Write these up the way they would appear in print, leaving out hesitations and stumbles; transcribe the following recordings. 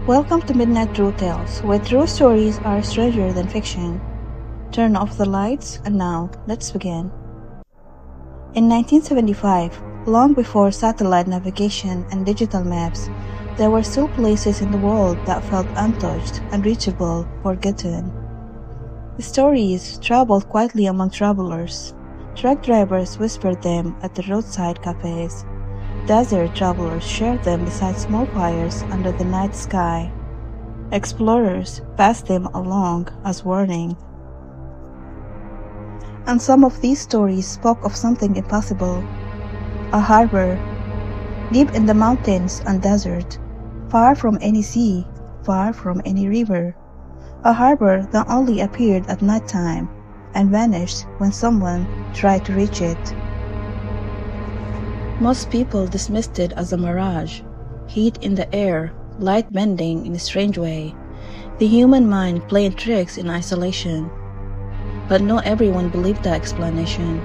Welcome to Midnight True Tales, where true stories are stranger than fiction. Turn off the lights, and now, let's begin. In 1975, long before satellite navigation and digital maps, there were still places in the world that felt untouched, unreachable, forgotten. The stories traveled quietly among travelers. Truck drivers whispered them at the roadside cafes. Desert travelers shared them beside small fires under the night sky. Explorers passed them along as warning. And some of these stories spoke of something impossible. A harbor, deep in the mountains and desert, far from any sea, far from any river. A harbor that only appeared at night time and vanished when someone tried to reach it. Most people dismissed it as a mirage, heat in the air, light bending in a strange way, the human mind playing tricks in isolation. But not everyone believed that explanation.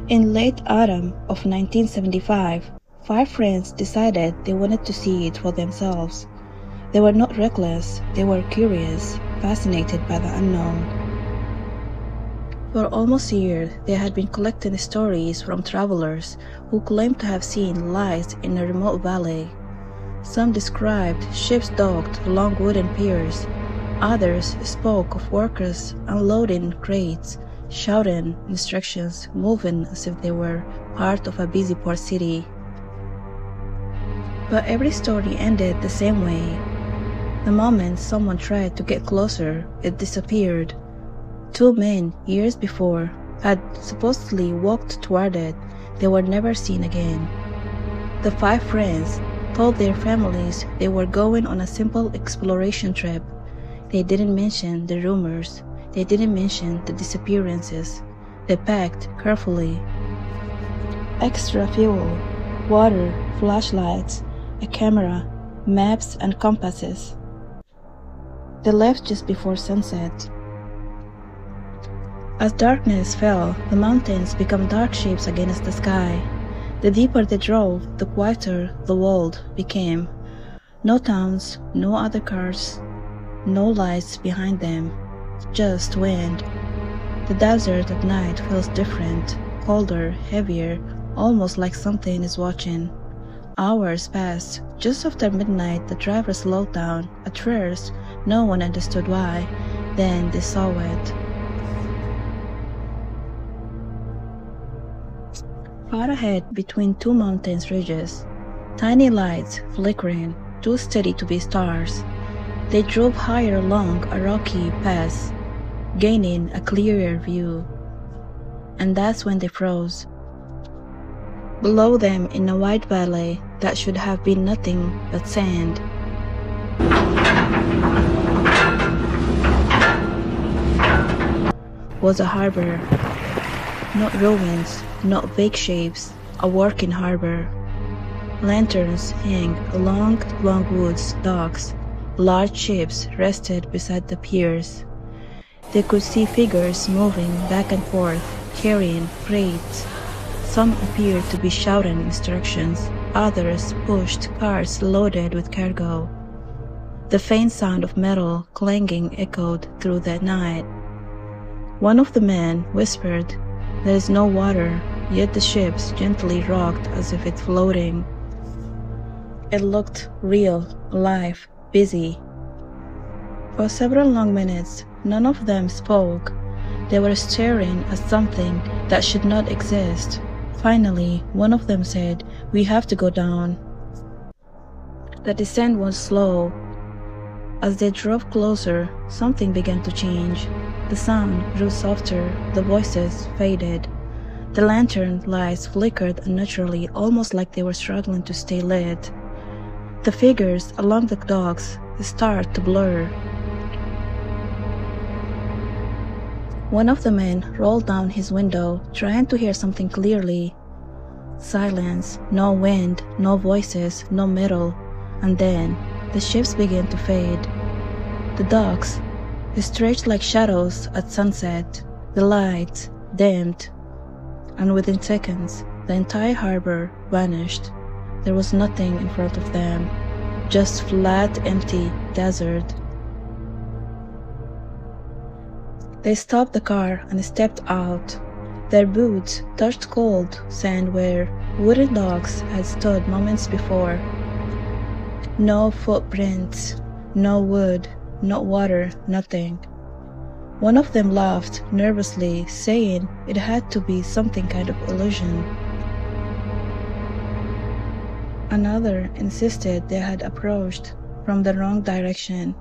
In late autumn of 1975, 5 friends decided they wanted to see it for themselves. They were not reckless, they were curious, fascinated by the unknown. For almost a year, they had been collecting stories from travelers who claimed to have seen lights in a remote valley. Some described ships docked along wooden piers. Others spoke of workers unloading crates, shouting instructions, moving as if they were part of a busy port city. But every story ended the same way. The moment someone tried to get closer, it disappeared. 2 men, years before, had supposedly walked toward it. They were never seen again. The 5 friends told their families they were going on a simple exploration trip. They didn't mention the rumors. They didn't mention the disappearances. They packed carefully. Extra fuel, water, flashlights, a camera, maps and compasses. They left just before sunset. As darkness fell, the mountains became dark shapes against the sky. The deeper they drove, the quieter the world became. No towns, no other cars, no lights behind them, just wind. The desert at night feels different, colder, heavier, almost like something is watching. Hours passed. Just after midnight, the driver slowed down. At first, no one understood why. Then they saw it. Far ahead, between 2 mountain ridges, tiny lights flickering, too steady to be stars. They drove higher along a rocky pass, gaining a clearer view. And that's when they froze. Below them, in a wide valley that should have been nothing but sand, was a harbor. Not ruins, not vague shapes, a working harbor. Lanterns hang along woods docks. Large ships rested beside the piers. They could see figures moving back and forth, carrying crates. Some appeared to be shouting instructions. Others pushed carts loaded with cargo. The faint sound of metal clanging echoed through the night. One of the men whispered, "There is no water," yet the ships gently rocked as if it's floating. It looked real, alive, busy. For several long minutes, none of them spoke. They were staring at something that should not exist. Finally, one of them said, "We have to go down." The descent was slow. As they drove closer, something began to change. The sound grew softer, the voices faded. The lantern lights flickered unnaturally, almost like they were struggling to stay lit. The figures along the docks started to blur. One of the men rolled down his window, trying to hear something clearly. Silence, no wind, no voices, no metal. And then, the ships began to fade. The docks stretched like shadows at sunset. The lights dimmed. And within seconds, the entire harbor vanished. There was nothing in front of them. just flat, empty desert. They stopped the car and stepped out. Their boots touched cold sand where wooden dogs had stood moments before. No footprints, no wood, no water, nothing. One of them laughed nervously, saying it had to be something kind of illusion. Another insisted they had approached from the wrong direction.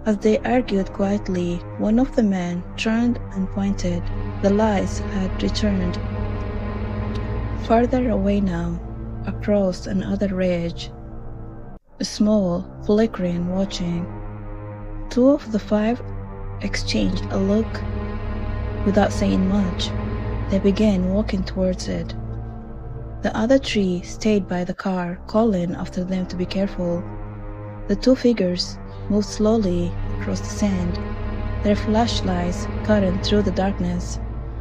As they argued quietly, one of the men turned and pointed. The lights had returned. Farther away now, across another ridge, small, flickering, watching. Two of the five exchanged a look. Without saying much, they began walking towards it. The other three stayed by the car, calling after them to be careful. The two figures moved slowly across the sand, their flashlights cutting through the darkness.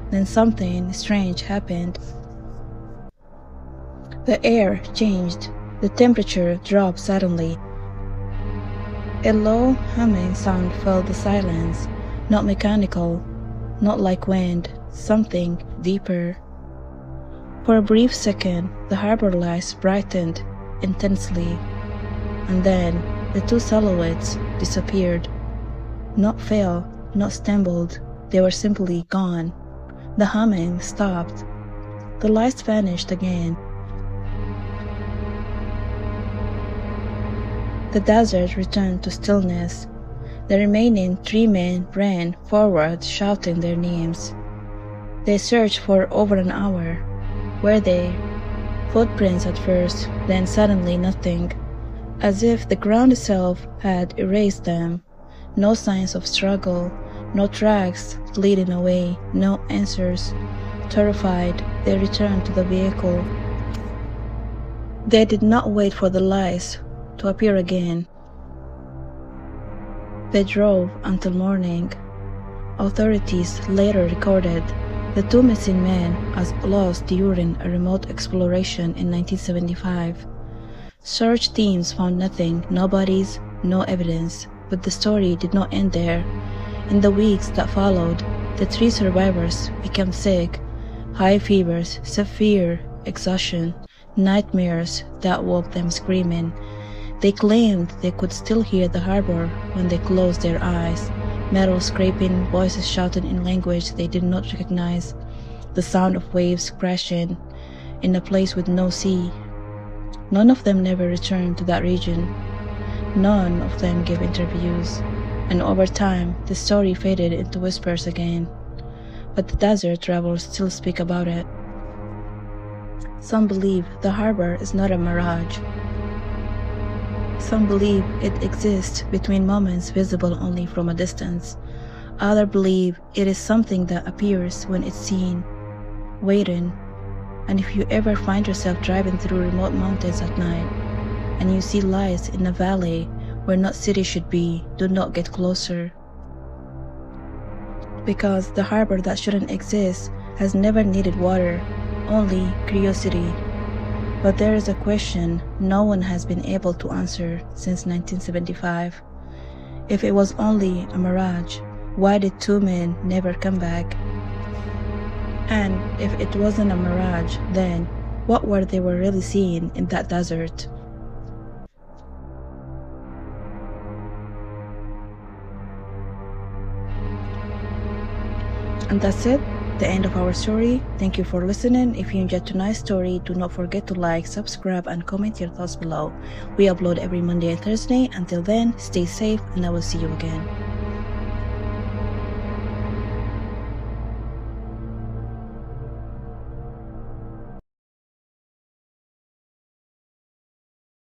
Then something strange happened. The air changed. The temperature dropped suddenly. A low humming sound filled the silence, not mechanical, not like wind, something deeper. For a brief second, the harbor lights brightened intensely, and then the two silhouettes disappeared. Not fell, not stumbled, they were simply gone. The humming stopped. The lights vanished again. The desert returned to stillness. The remaining three men ran forward, shouting their names. They searched for over an hour. Were they? Footprints at first, then suddenly nothing, as if the ground itself had erased them. No signs of struggle, no tracks leading away, no answers. Terrified, they returned to the vehicle. They did not wait for the lights to appear again. They drove until morning. Authorities later recorded the two missing men as lost during a remote exploration in 1975. Search teams found nothing, no bodies, no evidence, but the story did not end there. In the weeks that followed, the three survivors became sick, high fevers, severe exhaustion, nightmares that woke them screaming. They claimed they could still hear the harbor when they closed their eyes. Metal scraping, voices shouting in language they did not recognize, the sound of waves crashing in a place with no sea. None of them never returned to that region. None of them gave interviews, and over time the story faded into whispers again. But the desert travelers still speak about it. Some believe the harbor is not a mirage. Some believe it exists between moments visible only from a distance. Others believe it is something that appears when it's seen, waiting. And if you ever find yourself driving through remote mountains at night, and you see lights in a valley where not city should be, do not get closer. Because the harbor that shouldn't exist has never needed water, only curiosity. But there is a question no one has been able to answer since 1975. If it was only a mirage, why did two men never come back? And if it wasn't a mirage, then what were they really seeing in that desert? And that's it, the end of our story. Thank you for listening. If you enjoyed tonight's story, do not forget to like, subscribe, and comment your thoughts below. We upload every Monday and Thursday. Until then, stay safe, and I will see you again.